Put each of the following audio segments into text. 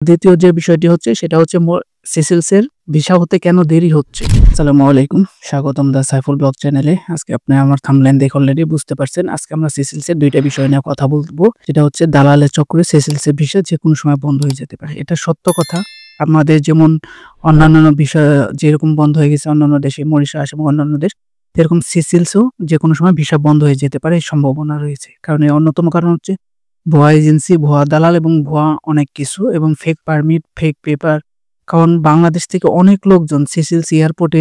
দ্বিতীয় যে বিষয়টি হচ্ছে সেটা হচ্ছে সিসিলসের ভিসা হতে কেন দেরি হচ্ছে। আসসালামু আলাইকুম, স্বাগতম দা সাইফুল ব্লগ চ্যানেলে। আজকে আপনি আমার থাম্বনেইল দেখে অলরেডি বুঝতে পারছেন। আজকে আমরা সিসিলসের দুইটা বিষয় নিয়ে কথা বলবো। যেটা হচ্ছে দালালের চক্করে সিসিলসের ভিসা যেকোনো সময় বন্ধ হয়ে যেতে পারে। এটা সত্য কথা। আমাদের যেমন অন্যান্য বিষয় যেরকম বন্ধ হয়ে গেছে অন্যান্য দেশে, মরিশাস এবং অন্যান্য দেশ, এরকম সিসিলসও যেকোনো সময় ভিসা বন্ধ হয়ে যেতে পারে, এই সম্ভাবনা রয়েছে। কারণ এর অন্যতম কারণ হচ্ছে ভুয়া এজেন্সি, ভুয়া দালাল এবং ভুয়া অনেক কিছু এবং ফেক পারমিট, ফেক পেপার। কারণ বাংলাদেশ থেকে অনেক লোকজন সিসিলস এয়ারপোর্টে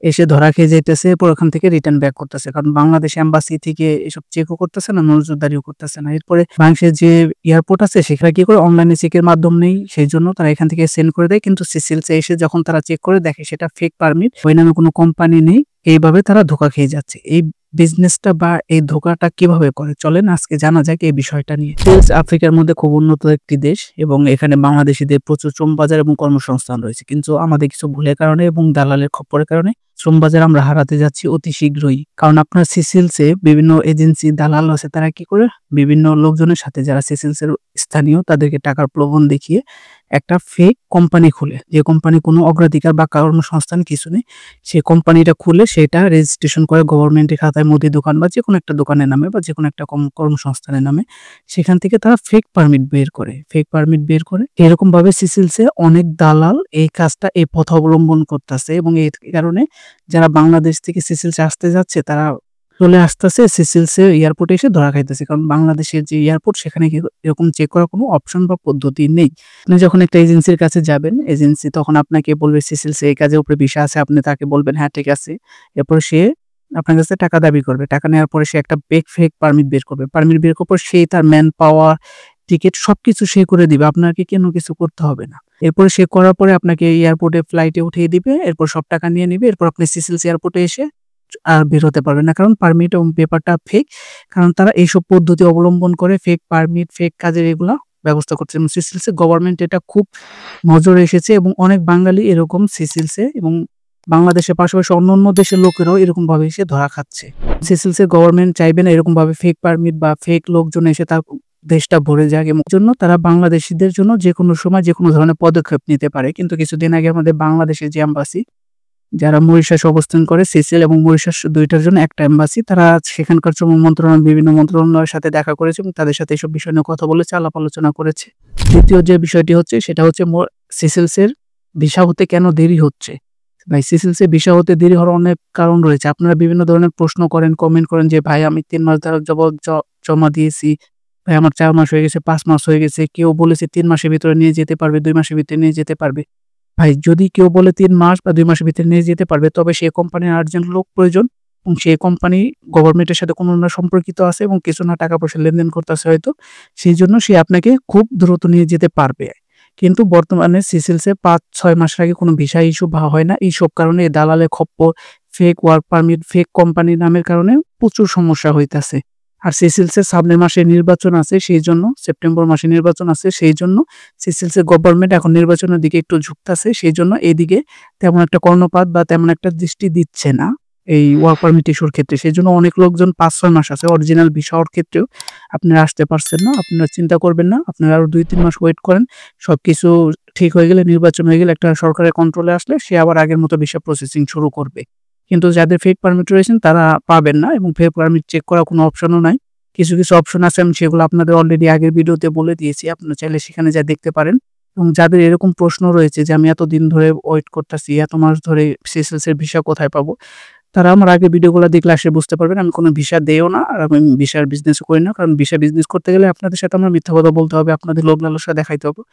এসে ধরা খেয়ে যাইতেছে, এরপর ওখান থেকে রিটার্ন ব্যাক করতেছে। কারণ বাংলাদেশ এম্বাসি থেকে এসব চেকও করতেছে না, নজরদারিও করতেছে না। এরপরে বাংলাদেশের যে এয়ারপোর্ট আছে সেখানে কি করে অনলাইনে চেকের মাধ্যম নেই, সেই জন্য তারা এখান থেকে সেন্ড করে দেয়। কিন্তু সিসিলসে এসে যখন তারা চেক করে দেখে সেটা ফেক পারমিট, ওই নামে কোনো কোম্পানি নেই। এইভাবে তারা ধোঁকা খেয়ে যাচ্ছে। এই বিজনেসটা বা এই ধোঁকাটা কিভাবে করে চলেন আজকে জানা যাক এই বিষয়টা নিয়ে। সেলস আফ্রিকার মধ্যে খুব উন্নত একটি দেশ এবং এখানে বাংলাদেশিদের প্রচুর শ্রম বাজার এবং কর্মসংস্থান রয়েছে। কিন্তু আমাদের কিছু ভুলের কারণে এবং দালালের খপ্পরের কারণে শ্রম বাজার আমরা হারাতে যাচ্ছি অতি শীঘ্রই। কারণ আপনার সিসিলসে বিভিন্ন এজেন্সি দালাল আছে, তারা কি করে বিভিন্ন লোকজনের সাথে যারা সিসিলসের স্থানীয় তাদেরকে টাকার প্রলোভন দেখিয়ে একটা ফেক কোম্পানি খুলে, যে কোম্পানি কোনো অগ্রাধিকার বা কর্মসংস্থান কিছু নেই, সেই কোম্পানিটা খুলে সেটা রেজিস্ট্রেশন করে গভর্নমেন্টের খাতায়, মুদি দোকান বা যেকোনো একটা দোকানের নামে বা যেকোনো একটা কর্মসংস্থানের নামে। সেখান থেকে তারা ফেক পারমিট বের করে এরকম ভাবে সিসিলসে অনেক দালাল এই কাজটা, এই পথ অবলম্বন করতেছে এবং এই কারণে যারা বাংলাদেশ থেকে সিসিলসে আসতে যাচ্ছে তারা চলে আসতেছে সিসিলসে এয়ারপোর্টে এসে ধরা খাইতেছে। কারণ বাংলাদেশের যে এয়ারপোর্ট সেখানে এরকম চেক করার কোনো অপশন বা পদ্ধতি নেই। আপনি যখন একটা এজেন্সির কাছে যাবেন, এজেন্সি তখন আপনাকে বলবে সিসিলসে এই কাজের উপরে ভিসা আছে, আপনি তাকে বলবেন হ্যাঁ ঠিক আছে। এরপর সে আপনার কাছে টাকা দাবি করবে। টাকা নেওয়ার পরে সে একটা ফেক পারমিট বের করবে। পারমিট বের করার পর সে তার ম্যান পাওয়ার, টিকিট সবকিছু সে করে দিবে। আপনাকে কোনো কিছু করতে হবে না। এরপরে সে করার পরে আপনাকে এয়ারপোর্টে ফ্লাইটে উঠিয়ে দিবে। এরপর সব টাকা নিয়ে নিবে। এরপর আপনি সিসিলস এয়ারপোর্টে এসে আর বের হতে পারবেন না। কারণ পারমিট এবং পেপারটা ফেক। কারণ তারা এইসব পদ্ধতি অবলম্বন করে ফেক পারমিট, ফেক কাজের এগুলা ব্যবস্থা করছে। এবং সিসিলসে গভর্নমেন্ট এটা খুব নজরে এসেছে এবং অনেক বাঙালি এরকম সিসিলসে এবং বাংলাদেশের পাশাপাশি অন্যান্য দেশের লোকেরাও এরকম ভাবে এসে ধরা খাচ্ছে। সিসিলসের গভর্নমেন্ট চাইবে না এরকম ভাবে ফেক পারমিট বা ফেক লোকজন এসে তার দেশটা ভরে যাক, এবং জন্য তারা বাংলাদেশিদের জন্য যেকোনো সময় যেকোনো ধরনের পদক্ষেপ নিতে পারে। কিন্তু কিছুদিন আগে আমাদের বাংলাদেশের যে এম্বাসি, যারা মরিশাস অবস্থান করে, সিসিল এবং মরিশাস দুইটার জন্য একটা এম্বাসি, তারা সেখানকার শ্রম মন্ত্রণালয়, বিভিন্ন মন্ত্রণালয়ের সাথে দেখা করেছে এবং তাদের সাথে এসব বিষয় নিয়ে কথা বলেছে, আলাপ আলোচনা করেছে। দ্বিতীয় যে বিষয়টি হচ্ছে সেটা হচ্ছে সিসিলসের ভিসা হতে কেন দেরি হচ্ছে। ভাই, সিসিলসে ভিসা হতে দেরি হওয়ার অনেক কারণ রয়েছে। আপনারা বিভিন্ন ধরনের প্রশ্ন করেন, কমেন্ট করেন যে ভাই আমি 3 মাস ধরে জমা দিয়েছি, ভাই আমার 4 মাস হয়ে গেছে, 5 মাস হয়ে গেছে। কেউ বলেছে 3 মাসের ভিতরে নিয়ে যেতে পারবে, 2 মাসের ভিতরে নিয়ে যেতে পারবে। ভাই, যদি কেউ বলে 3 মাস বা 2 মাসের ভিতরে নিয়ে যেতে পারবে, তবে সেই কোম্পানির আর্জেন্ট লোক প্রয়োজন এবং সেই কোম্পানি গভর্নমেন্টের সাথে কোনো না সম্পর্কিত আছে এবং কিছু না টাকা পয়সা লেনদেন করতেছে হয়তো, সেই জন্য সে আপনাকে খুব দ্রুত নিয়ে যেতে পারবে। কিন্তু বর্তমানে সিসিলসে 5-6 মাসের আগে কোনো ভিসা ইস্যু হয় না। এইসব কারণে দালালের খপ্পর, fake work permit, fake company নামের কারণে প্রচুর সমস্যা হইতাছে। আর সিসিলসের সামনের মাসে নির্বাচন আছে, সেই জন্য সেপ্টেম্বর মাসে নির্বাচন আছে, সেই জন্য সিসিলসের গভর্নমেন্ট এখন নির্বাচনের দিকে একটু ঝুঁকতাছে। সেই জন্য এইদিকে তেমন একটা কর্ণপাত বা তেমন একটা দৃষ্টি দিচ্ছে না এই ওয়ার্ক পারমিট ইস্যুর ক্ষেত্রে। সেই জন্য অনেক লোকজন 5-6 মাস আছে অরিজিনাল ভিসা হওয়ার ক্ষেত্রেও আপনারা আসতে পারছেন না। আপনারা চিন্তা করবেন না, আপনারা আরো 2-3 মাস ওয়েট করেন। সবকিছু ঠিক হয়ে গেলে, নির্বাচন হয়ে গেলে, একটা সরকারের কন্ট্রোলে আসলে সে আবার আগের মতো ভিসা প্রসেসিং শুরু করবে। কিন্তু যাদের ফেক পারমিট রয়েছেন তারা পাবেন না এবং ফেক পারমিট চেক করার কোনো অপশনও নাই। কিছু অপশন আছে, আমি সেগুলো আপনাদের অলরেডি আগের ভিডিওতে বলে দিয়েছি। আপনারা চাইলে সেখানে যা দেখতে পারেন। এবং যাদের এরকম প্রশ্ন রয়েছে যে আমি এতদিন ধরে ওয়েট করতেছি, এত মাস ধরে সিসিলসের ভিসা কোথায় পাবো, তারা আমার আগের ভিডিওগুলো দেখলে আসলে বুঝতে পারবেন আমি কোনো ভিসা দেও না আর আমি ভিসার বিজনেসও করি না। কারণ ভিসা বিজনেস করতে গেলে আপনাদের সাথে আমার মিথ্যা কথা বলতে হবে, আপনাদের লোভ লালসা দেখাইতে হবে।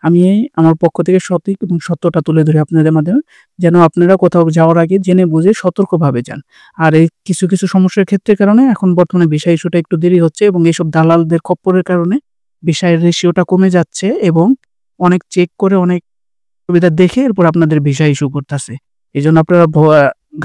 আমি আমার পক্ষ থেকে সঠিক এবং সত্যটা তুলে ধরি আপনাদের মাধ্যমে, যেন আপনারা কোথাও যাওয়ার আগে জেনে বুঝে সতর্কভাবে যান। আর এই কিছু সমস্যার ক্ষেত্রের কারণে এখন বর্তমানে ভিসা ইস্যুটা একটু দেরি হচ্ছে এবং এইসব দালালদের খপ্পরের কারণে ভিসার রেশিওটা কমে যাচ্ছে এবং অনেক চেক করে অনেক সুবিধা দেখে এরপর আপনাদের ভিসা ইস্যু করতেছে। এই জন্য আপনারা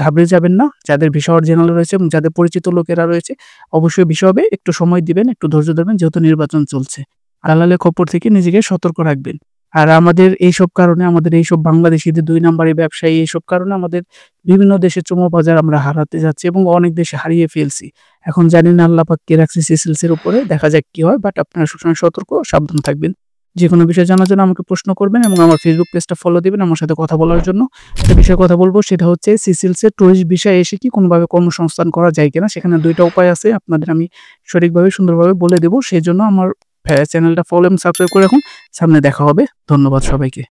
ঘাবড়ে যাবেন না। যাদের ভিসা অরিজিনাল রয়েছে এবং যাদের পরিচিত লোকেরা রয়েছে, অবশ্যই ভিসা হবে। একটু সময় দিবেন, একটু ধৈর্য ধরবেন, যেহেতু নির্বাচন চলছে। দালালের খপ্পর থেকে নিজেকে সতর্ক রাখবেন। আর আমাদের এইসব কারণে, আমাদের এইসব বাংলাদেশিদের 2 নাম্বারি ব্যবসায়ী, এইসব কারণে আমাদের বিভিন্ন দেশের বাজার আমরা হারাতে যাচ্ছি এবং অনেক দেশে হারিয়ে ফেলছি। এখন জানি না আল্লাহ পাক কে রাখছে সিসিলসের উপরে, দেখা যাক কি হয়। বাট আপনারা সবসময় সতর্ক, সাবধান থাকবেন। যে কোনো বিষয় জানার জন্য আমাকে প্রশ্ন করবেন এবং আমার ফেসবুক পেজটা ফলো দিবেন আমার সাথে কথা বলার জন্য। একটা বিষয়ে কথা বলব, সেটা হচ্ছে সিসিএলসের টুরিস্ট ভিসায় এসে কি কোনোভাবে কর্মসংস্থান করা যায় কিনা? সেখানে ২ টা উপায় আছে। আপনাদের আমি সঠিকভাবে সুন্দরভাবে বলে দেব। সেজন্য আমার চ্যানেলটা ফলো এবং সাবস্ক্রাইব করে রাখুন। সামনে দেখা হবে। ধন্যবাদ সবাইকে।